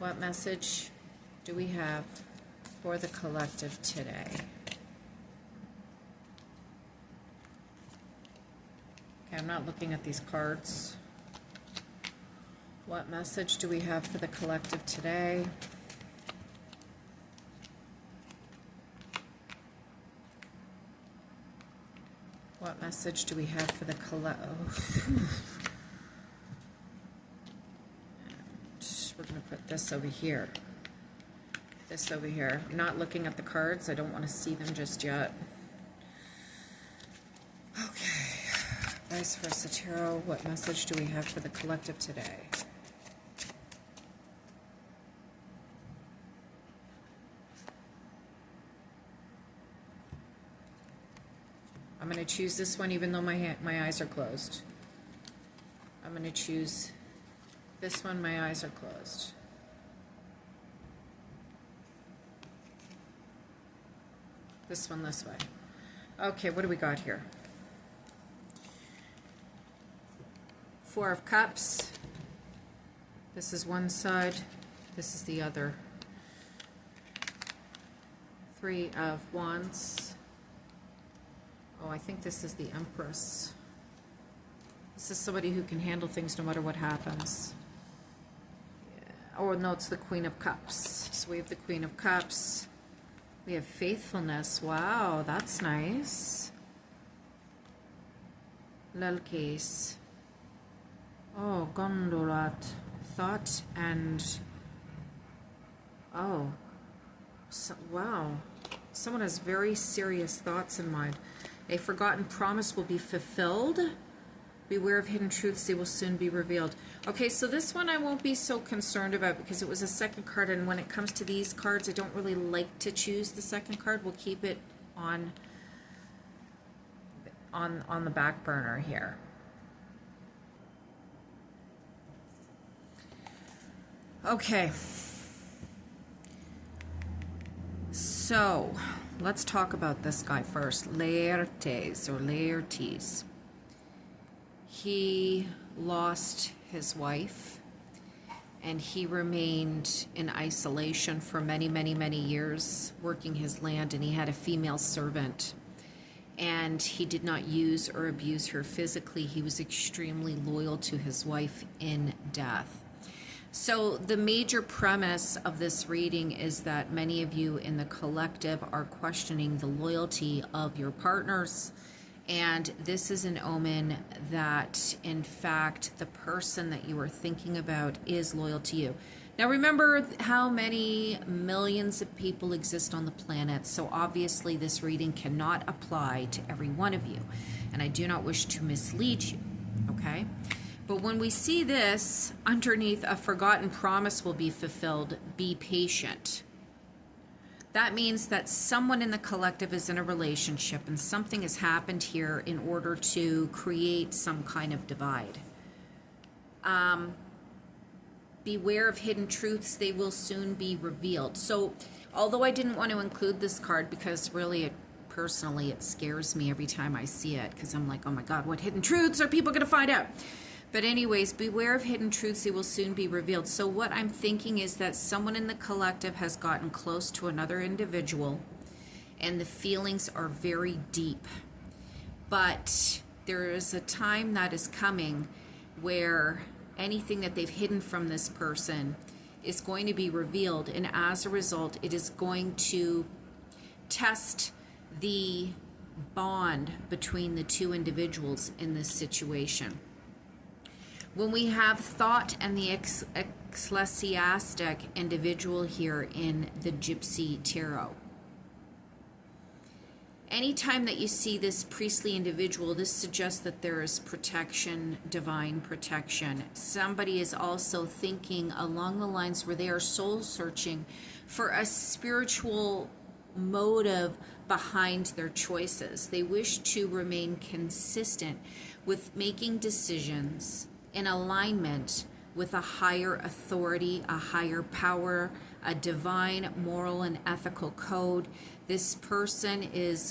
What message do we have for the collective today? Okay, I'm not looking at these cards. What message do we have for the collective today? What message do we have for the collective? We're going to put this over here. This over here. I'm not looking at the cards. I don't want to see them just yet. Okay. Vice versa tarot. What message do we have for the collective today? I'm going to choose this one even though my eyes are closed. I'm going to choose this one, my eyes are closed. This one this way. Okay, what do we got here? Four of Cups. This is one side. This is the other. Three of Wands. Oh, I think this is the Empress. This is somebody who can handle things no matter what happens. Oh, no, it's the Queen of Cups. So we have the Queen of Cups. We have faithfulness. Wow, that's nice. Lelcase. Oh, Gondolat. Thought and... Oh. So, wow. Someone has very serious thoughts in mind. A forgotten promise will be fulfilled. Beware of hidden truths, they will soon be revealed. Okay, so this one I won't be so concerned about because it was a second card, and when it comes to these cards, I don't really like to choose the second card. We'll keep it on the back burner here. Okay. So, let's talk about this guy first. Laertes or Laertes. He lost his wife and he remained in isolation for many, many, many years working his land, and he had a female servant, and he did not use or abuse her physically. He was extremely loyal to his wife in death. So the major premise of this reading is that many of you in the collective are questioning the loyalty of your partners. And this is an omen that, in fact, the person that you are thinking about is loyal to you. Now, remember how many millions of people exist on the planet, so obviously this reading cannot apply to every one of you. And I do not wish to mislead you, okay? But when we see this, underneath a forgotten promise will be fulfilled, be patient. That means that someone in the collective is in a relationship and something has happened here in order to create some kind of divide. Beware of hidden truths, they will soon be revealed. So, although I didn't want to include this card because really, personally, it scares me every time I see it because I'm like, oh my God, what hidden truths are people going to find out? But anyways, beware of hidden truths, they will soon be revealed. So what I'm thinking is that someone in the collective has gotten close to another individual and the feelings are very deep. But there is a time that is coming where anything that they've hidden from this person is going to be revealed. And as a result, it is going to test the bond between the two individuals in this situation. When we have thought and the ecclesiastic individual here in the Gypsy Tarot, anytime that you see this priestly individual, this suggests that there is protection, divine protection. Somebody is also thinking along the lines where they are soul searching for a spiritual motive behind their choices. They wish to remain consistent with making decisions in alignment with a higher authority, a higher power, a divine moral and ethical code. This person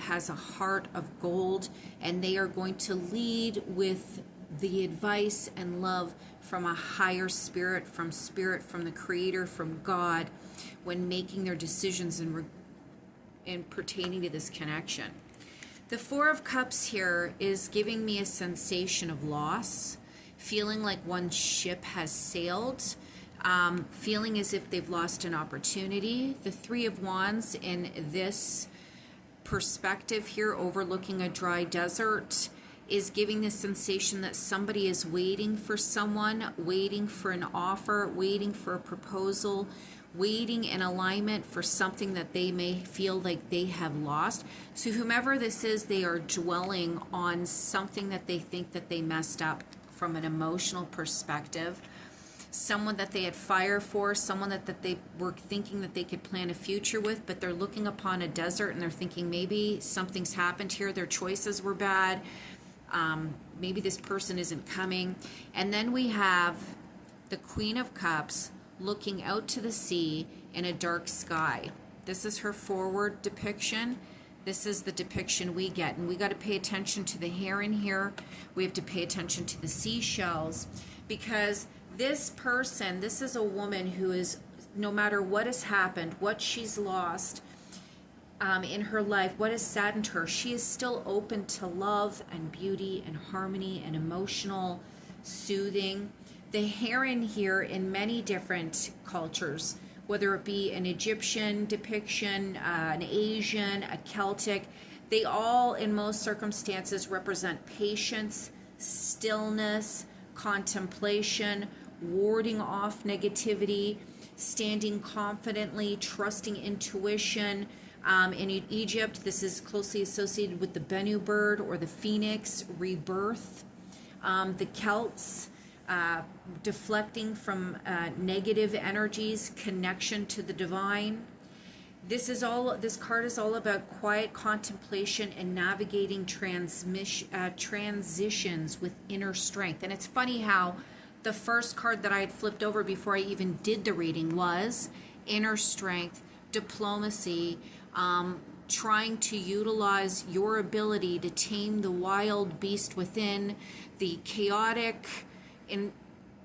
has a heart of gold, and they are going to lead with the advice and love from a higher spirit, from the Creator, from God, when making their decisions in pertaining to this connection. The Four of Cups here is giving me a sensation of loss, feeling like one ship has sailed, feeling as if they've lost an opportunity. The Three of Wands in this perspective here, overlooking a dry desert, is giving the sensation that somebody is waiting for someone, waiting for an offer, waiting for a proposal, waiting in alignment for something that they may feel like they have lost. So whomever this is, they are dwelling on something that they think that they messed up from an emotional perspective. Someone that they had fire for, someone that they were thinking that they could plan a future with, but they're looking upon a desert and they're thinking maybe something's happened here, their choices were bad, maybe this person isn't coming. And then we have the Queen of Cups looking out to the sea in a dark sky. This is her forward depiction. This is the depiction we get, and we got to pay attention to the heron here. We have to pay attention to the seashells, because this person, this is a woman who is, no matter what has happened, what she's lost in her life, what has saddened her, she is still open to love and beauty and harmony and emotional soothing. The heron here in many different cultures, whether it be an Egyptian depiction, an Asian, a Celtic, they all in most circumstances represent patience, stillness, contemplation, warding off negativity, standing confidently, trusting intuition. In Egypt, this is closely associated with the Bennu bird or the phoenix, rebirth. The Celts, deflecting from negative energies, connection to the divine. This card is all about quiet contemplation and navigating transitions with inner strength. And it's funny how the first card that I had flipped over before I even did the reading was inner strength, diplomacy, trying to utilize your ability to tame the wild beast within, the chaotic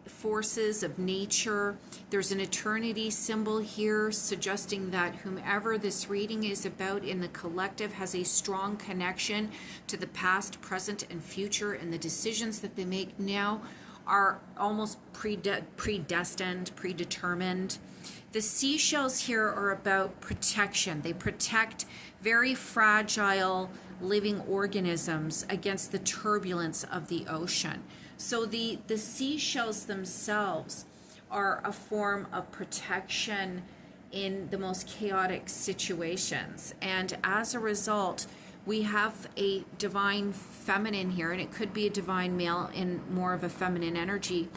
forces of nature. There's an eternity symbol here suggesting that whomever this reading is about in the collective has a strong connection to the past, present, and future, and the decisions that they make now are almost predestined, predetermined. The seashells here are about protection. They protect very fragile living organisms against the turbulence of the ocean. So the seashells themselves are a form of protection in the most chaotic situations. And as a result, we have a divine feminine here, and it could be a divine male in more of a feminine energy,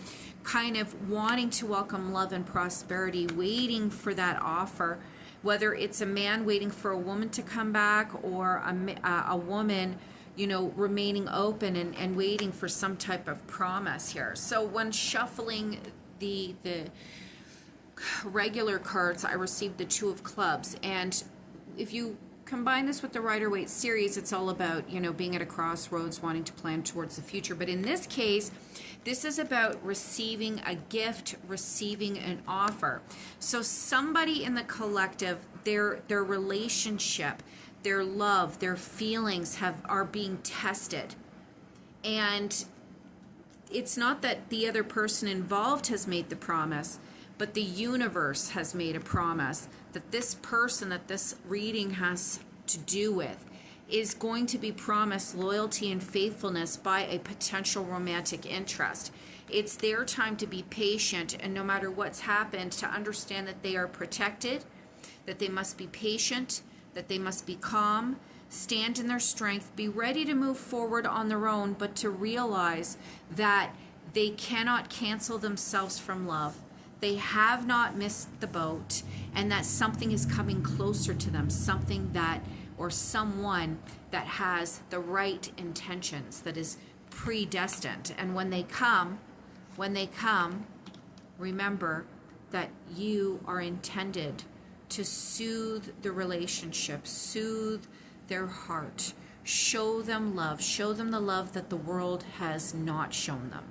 kind of wanting to welcome love and prosperity, waiting for that offer, whether it's a man waiting for a woman to come back, or a woman, you know, remaining open and waiting for some type of promise here. So when shuffling the regular cards, I received the Two of Clubs, and if you combine this with the Rider-Waite series, it's all about, you know, being at a crossroads, wanting to plan towards the future. But in this case, this is about receiving a gift, receiving an offer. So somebody in the collective, their relationship, their love, their feelings are being tested. And it's not that the other person involved has made the promise, but the universe has made a promise that this person that this reading has to do with is going to be promised loyalty and faithfulness by a potential romantic interest. It's their time to be patient, and no matter what's happened, to understand that they are protected, that they must be patient, that they must be calm, stand in their strength, be ready to move forward on their own, but to realize that they cannot cancel themselves from love. They have not missed the boat, and that something is coming closer to them, something that, or someone that has the right intentions, that is predestined. And when they come, remember that you are intended to soothe the relationship, soothe their heart, show them love, show them the love that the world has not shown them.